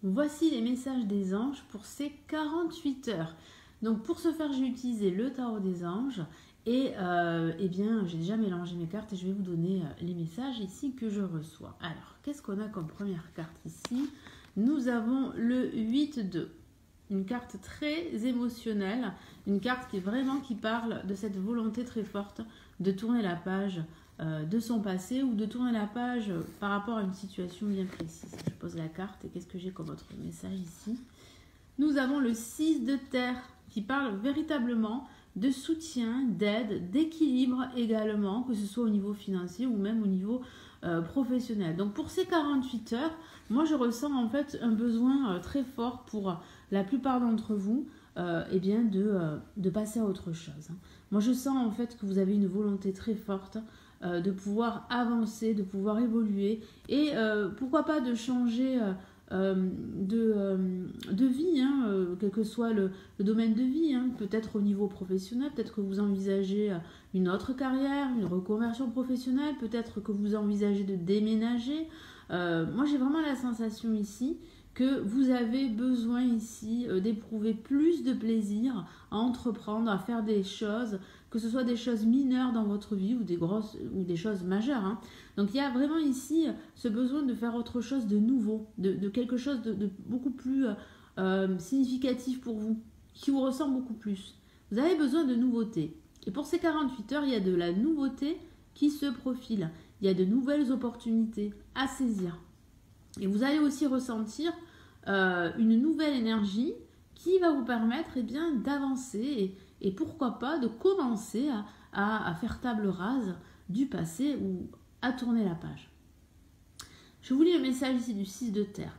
Voici les messages des anges pour ces 48 heures. Donc pour ce faire, j'ai utilisé le tarot des anges et eh bien j'ai déjà mélangé mes cartes et je vais vous donner les messages ici que je reçois. Alors, qu'est-ce qu'on a comme première carte ici? Nous avons le 8-2. Une carte très émotionnelle, une carte qui parle de cette volonté très forte de tourner la page de son passé ou de tourner la page par rapport à une situation bien précise. Je pose la carte et qu'est-ce que j'ai comme autre message ici? Nous avons le 6 de terre qui parle véritablement de soutien, d'aide, d'équilibre également, que ce soit au niveau financier ou même au niveau professionnel. Donc pour ces 48 heures, moi je ressens en fait un besoin très fort pour la plupart d'entre vous eh bien de passer à autre chose. Moi je sens en fait que vous avez une volonté très forte de pouvoir avancer, de pouvoir évoluer et pourquoi pas de changer de vie, quel que soit le domaine de vie, peut-être au niveau professionnel, peut-être que vous envisagez une autre carrière, une reconversion professionnelle, peut-être que vous envisagez de déménager. Moi j'ai vraiment la sensation ici que vous avez besoin ici d'éprouver plus de plaisir à entreprendre, à faire des choses, que ce soit des choses mineures dans votre vie ou des grosses ou des choses majeures. Donc il y a vraiment ici ce besoin de faire autre chose de nouveau, de quelque chose de beaucoup plus significatif pour vous, qui vous ressemble beaucoup plus. Vous avez besoin de nouveautés. Et pour ces 48 heures, il y a de la nouveauté qui se profile. Il y a de nouvelles opportunités à saisir. Et vous allez aussi ressentir une nouvelle énergie qui va vous permettre eh bien, d'avancer et pourquoi pas de commencer à faire table rase du passé ou à tourner la page. Je vous lis le message ici du 6 de terre.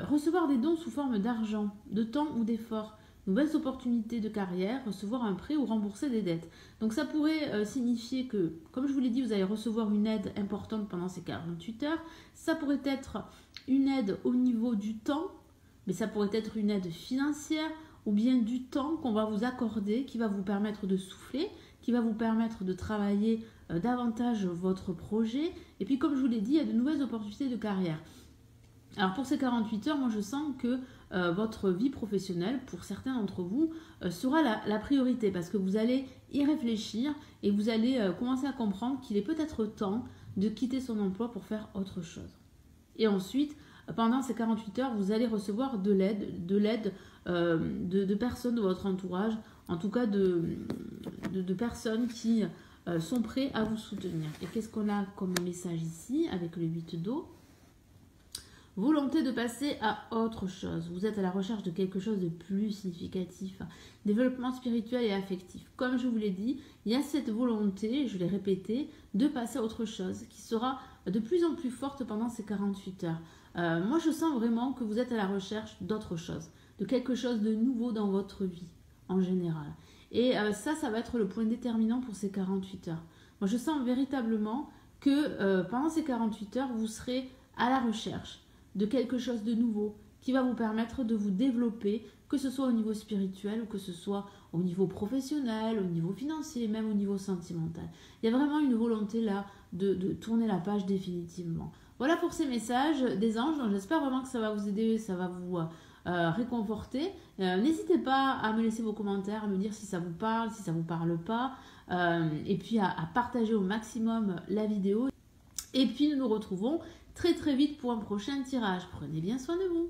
Recevoir des dons sous forme d'argent, de temps ou d'effort, nouvelles opportunités de carrière, recevoir un prêt ou rembourser des dettes. Donc ça pourrait signifier que, comme je vous l'ai dit, vous allez recevoir une aide importante pendant ces 48 heures. Ça pourrait être une aide au niveau du temps, mais ça pourrait être une aide financière ou bien du temps qu'on va vous accorder qui va vous permettre de souffler, qui va vous permettre de travailler davantage votre projet. Et puis comme je vous l'ai dit, il y a de nouvelles opportunités de carrière. Alors pour ces 48 heures, moi je sens que votre vie professionnelle, pour certains d'entre vous, sera la priorité parce que vous allez y réfléchir et vous allez commencer à comprendre qu'il est peut-être temps de quitter son emploi pour faire autre chose. Et ensuite, pendant ces 48 heures, vous allez recevoir de l'aide de personnes de votre entourage, en tout cas de personnes qui sont prêtes à vous soutenir. Et qu'est-ce qu'on a comme message ici avec le 8 d'eau? Volonté de passer à autre chose. Vous êtes à la recherche de quelque chose de plus significatif. Développement spirituel et affectif. Comme je vous l'ai dit, il y a cette volonté, je l'ai répété, de passer à autre chose qui sera de plus en plus forte pendant ces 48 heures. Moi, je sens vraiment que vous êtes à la recherche d'autre chose, de quelque chose de nouveau dans votre vie en général. Et ça va être le point déterminant pour ces 48 heures. Moi, je sens véritablement que pendant ces 48 heures, vous serez à la recherche de quelque chose de nouveau qui va vous permettre de vous développer, que ce soit au niveau spirituel ou que ce soit au niveau professionnel, au niveau financier, même au niveau sentimental. Il y a vraiment une volonté là de tourner la page définitivement. Voilà pour ces messages des anges. J'espère vraiment que ça va vous aider, ça va vous réconforter. N'hésitez pas à me laisser vos commentaires, à me dire si ça vous parle, si ça ne vous parle pas, et puis à partager au maximum la vidéo. Et puis nous nous retrouvons très très vite pour un prochain tirage. Prenez bien soin de vous.